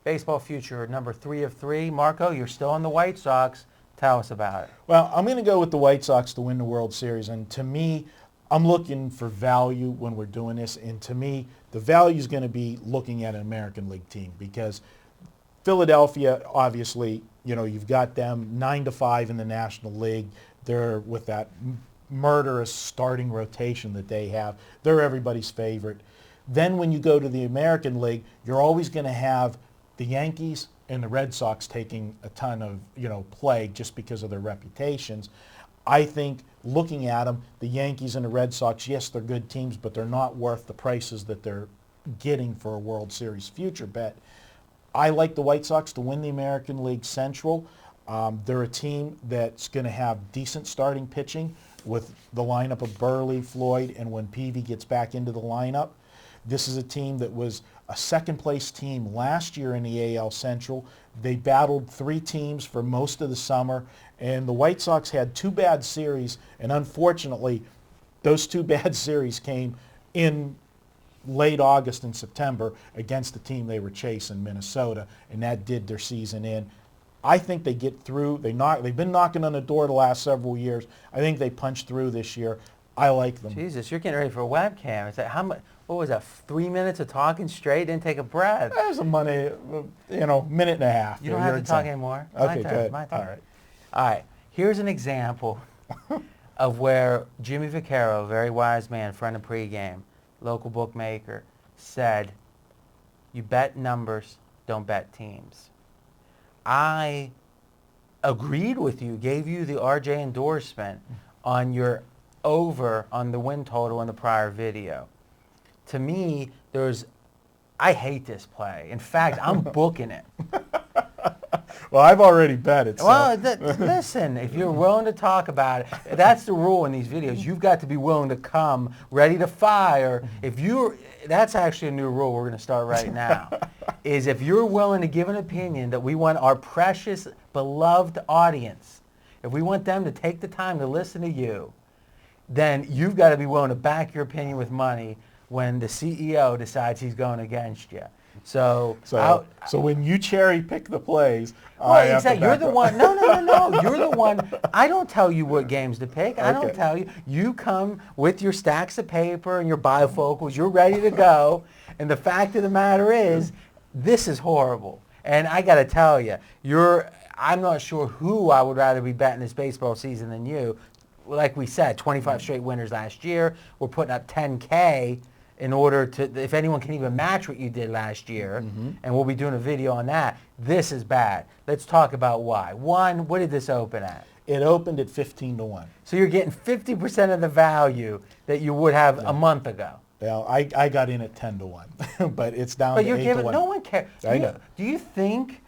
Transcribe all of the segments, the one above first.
Baseball Future, number 3 of 3. Marco, you're still on the White Sox. Tell us about it. Well, I'm going to go with the White Sox to win the World Series. And to me, I'm looking for value when we're doing this. And to me, the value is going to be looking at an American League team because Philadelphia, obviously, you've got them 9-5 in the National League. They're with that murderous starting rotation that they have. They're everybody's favorite. Then when you go to the American League, you're always going to have the Yankees and the Red Sox taking a ton of, play just because of their reputations. I think looking at them, the Yankees and the Red Sox, yes, they're good teams, but they're not worth the prices that they're getting for a World Series future bet. I like the White Sox to win the American League Central. They're a team that's going to have decent starting pitching with the lineup of Burley, Floyd, and when Peavy gets back into the lineup. This is a team that was a second-place team last year in the AL Central. They battled 3 teams for most of the summer, and the White Sox had 2 bad series, and unfortunately, those 2 bad series came in late August and September against the team they were chasing, Minnesota, and that did their season in. I think they get through. They've been knocking on the door the last several years. I think they punch through this year. I like them. Jesus, you're getting ready for a webcam. Is that how much? What was that? 3 minutes of talking straight? Didn't take a breath. There's a minute and a half. You don't have to talk anymore. Okay, good. My turn. All right. All right. Here's an example of where Jimmy Vaccaro, very wise man, friend of pregame, local bookmaker, said, "You bet numbers, don't bet teams." I agreed with you, gave you the RJ endorsement on your over on the win total in the prior video. To me, I hate this play. In fact, I'm booking it. Well, I've already bet it. So. Well, listen, if you're willing to talk about it, that's the rule in these videos. You've got to be willing to come ready to fire. That's actually a new rule we're going to start right now, is if you're willing to give an opinion that we want our precious, beloved audience, if we want them to take the time to listen to you, then you've got to be willing to back your opinion with money when the CEO decides he's going against you. So when you cherry pick the plays, you're the one. No. You're the one. I don't tell you what games to pick. I don't tell you. You come with your stacks of paper and your bifocals. You're ready to go. And the fact of the matter is, this is horrible. And I got to tell you, I'm not sure who I would rather be betting this baseball season than you. Like we said, 25 straight winners last year. We're putting up 10K in order to, if anyone can even match what you did last year, and we'll be doing a video on that. This is bad. Let's talk about why. One, what did this open at? It opened at 15-1. So you're getting 50% of the value that you would have a month ago. Well, I got in at 10-1, but it's down to 8-1. No one cares. I know. Do you think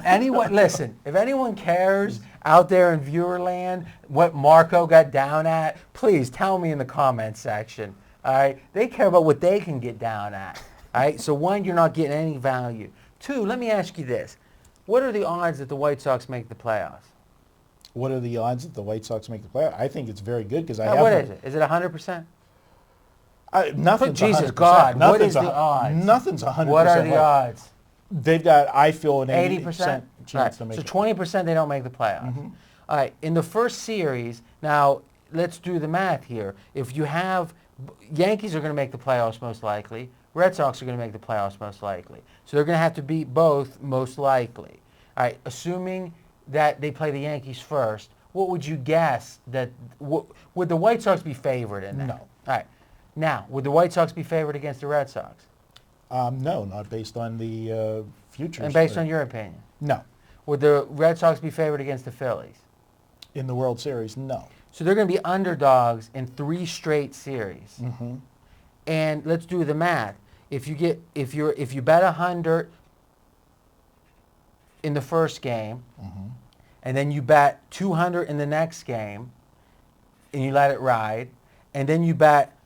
anyone, listen, if anyone cares out there in viewer land what Marco got down at, please tell me in the comments section. All right? They care about what they can get down at. All right? So one, you're not getting any value. Two, let me ask you this. What are the odds that the White Sox make the playoffs? What are the odds that the White Sox make the playoffs? I think it's very good because I have. What is it? Is it 100%? Nothing's 100%. Jesus God, what is the odds? Nothing's 100%. What are the odds? They've got, I feel, an 80% chance to make it. So 20% they don't make the playoffs. All right, in the first series, now let's do the math here. If you have, Yankees are going to make the playoffs most likely. Red Sox are going to make the playoffs most likely. So they're going to have to beat both most likely. All right, assuming that they play the Yankees first, what would you guess that, would the White Sox be favored in that? No. All right. Now, would the White Sox be favored against the Red Sox? No, not based on the futures. And based on your opinion? No. Would the Red Sox be favored against the Phillies? In the World Series, no. So they're going to be underdogs in 3 straight series. And let's do the math. If you bet 100 in the first game, and then you bet 200 in the next game, and you let it ride, and then you bet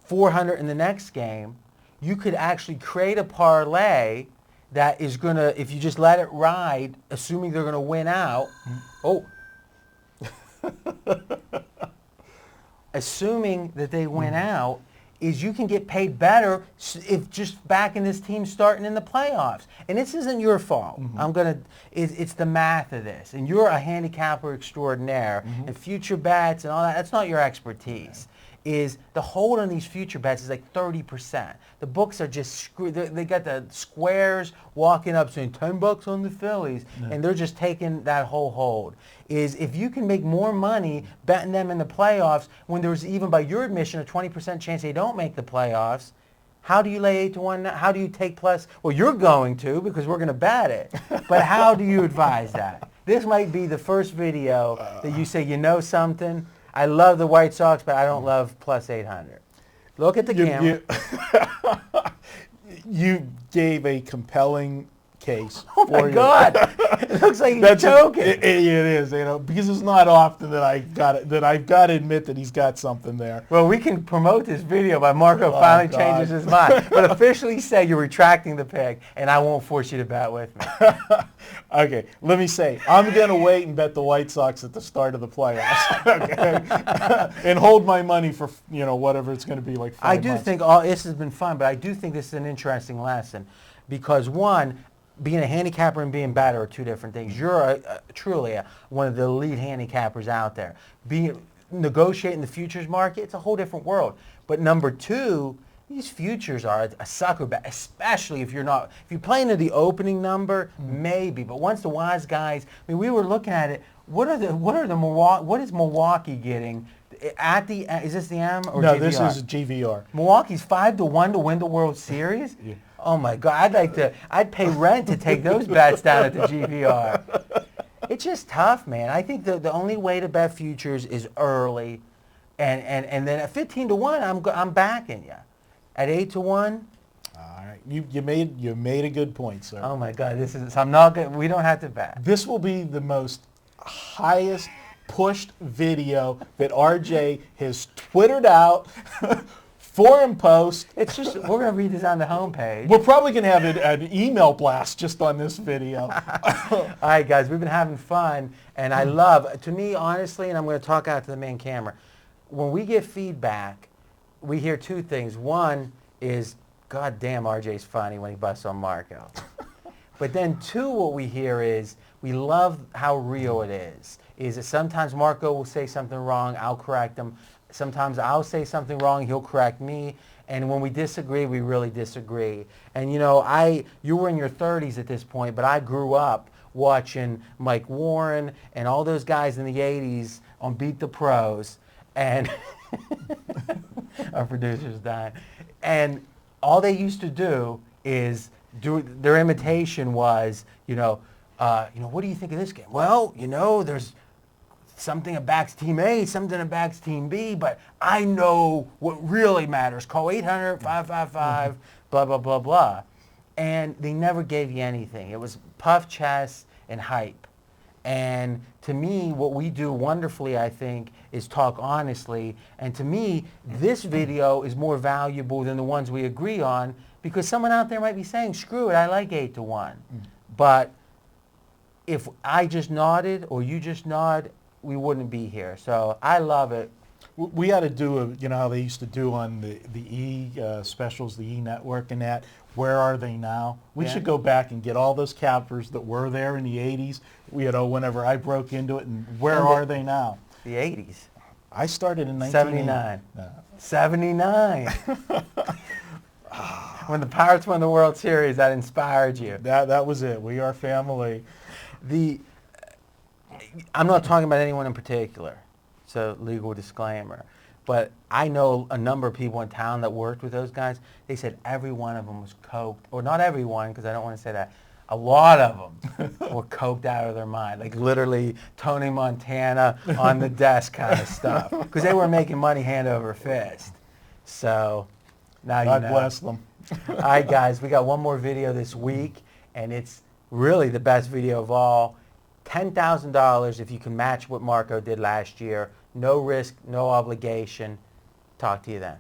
400 in the next game, you could actually create a parlay that is going to, if you just let it ride, assuming they're going to win out, assuming that they win out, is you can get paid better if just backing this team starting in the playoffs. And this isn't your fault. It's the math of this. And you're a handicapper extraordinaire. And future bets and all that, that's not your expertise. Is the hold on these future bets is like 30%. The books are just screwed. They got the squares walking up saying $10 on the Phillies, and they're just taking that whole hold. Is if you can make more money betting them in the playoffs when there's, even by your admission, a 20% chance they don't make the playoffs, how do you lay 8-1? How do you take plus? Well, you're going to, because we're going to bet it. But how do you advise that? This might be the first video that you say, you know something? I love the White Sox, but I don't love plus 800. Look at the camera. You gave a compelling case. Oh my God! It looks like he's joking. It is, because it's not often that I've got to admit that he's got something there. Well, we can promote this video by Marco finally changes his mind, but officially say you're retracting the pick, and I won't force you to bet with me. Okay, let me say, I'm going to wait and bet the White Sox at the start of the playoffs, okay? And hold my money for, whatever it's going to be, like 5 months. I do think this has been fun, but I do think this is an interesting lesson because, one, being a handicapper and being better are two different things. You're truly one of the elite handicappers out there. Negotiating the futures market, it's a whole different world. But number two, these futures are a sucker bet, especially if you play into the opening number, maybe. But once the wise guys, we were looking at it. What is Milwaukee getting at the? Is this the M or no? GVR? This is GVR. Milwaukee's 5-1 to win the World Series. Yeah. Oh my God! I'd pay rent to take those bets down at the GVR. It's just tough, man. I think the only way to bet futures is early, and then at 15-1, I'm backing you. At 8-1. All right, you made a good point, sir. Oh my God, I'm not good. We don't have to bet. This will be the most highest pushed video that RJ has Twittered out. Forum post. It's just, we're going to redesign the homepage. We're probably going to have an email blast just on this video. All right, guys, we've been having fun, and I love, to me, honestly, and I'm going to talk out to the main camera, when we get feedback, we hear two things. One is, God damn, RJ's funny when he busts on Marco. But then two, what we hear is, we love how real it is. Is that sometimes Marco will say something wrong, I'll correct him. Sometimes I'll say something wrong, he'll correct me. And when we disagree, we really disagree. And you were in your 30s at this point, but I grew up watching Mike Warren and all those guys in the 80s on Beat the Pros. And our producer's dying. And all they used to do is their imitation was, what do you think of this game? Well, there's something that backs Team A, something that backs Team B, but I know what really matters. Call 800-555, blah, blah, blah, blah. And they never gave you anything. It was puff chest and hype. And to me, what we do wonderfully, I think, is talk honestly. And to me, this video is more valuable than the ones we agree on because someone out there might be saying, screw it, I like 8-1. But if I just nodded or you just nod, we wouldn't be here. So I love it. We ought to do how they used to do on the E specials, the E network and that. Where are they now? We should go back and get all those cappers that were there in the 80s, whenever I broke into it, and where are they now? The 80s. I started in 1979. 79. When the Pirates won the World Series, that inspired you. That was it. We are family. I'm not talking about anyone in particular, so legal disclaimer. But I know a number of people in town that worked with those guys. They said every one of them was coked, or not everyone, because I don't want to say that. A lot of them were coked out of their mind, like literally Tony Montana on the desk kind of stuff, because they were making money hand over fist. So now God bless them. All right, guys, we got one more video this week, and it's really the best video of all. $10,000 if you can match what Marco did last year. No risk, no obligation. Talk to you then.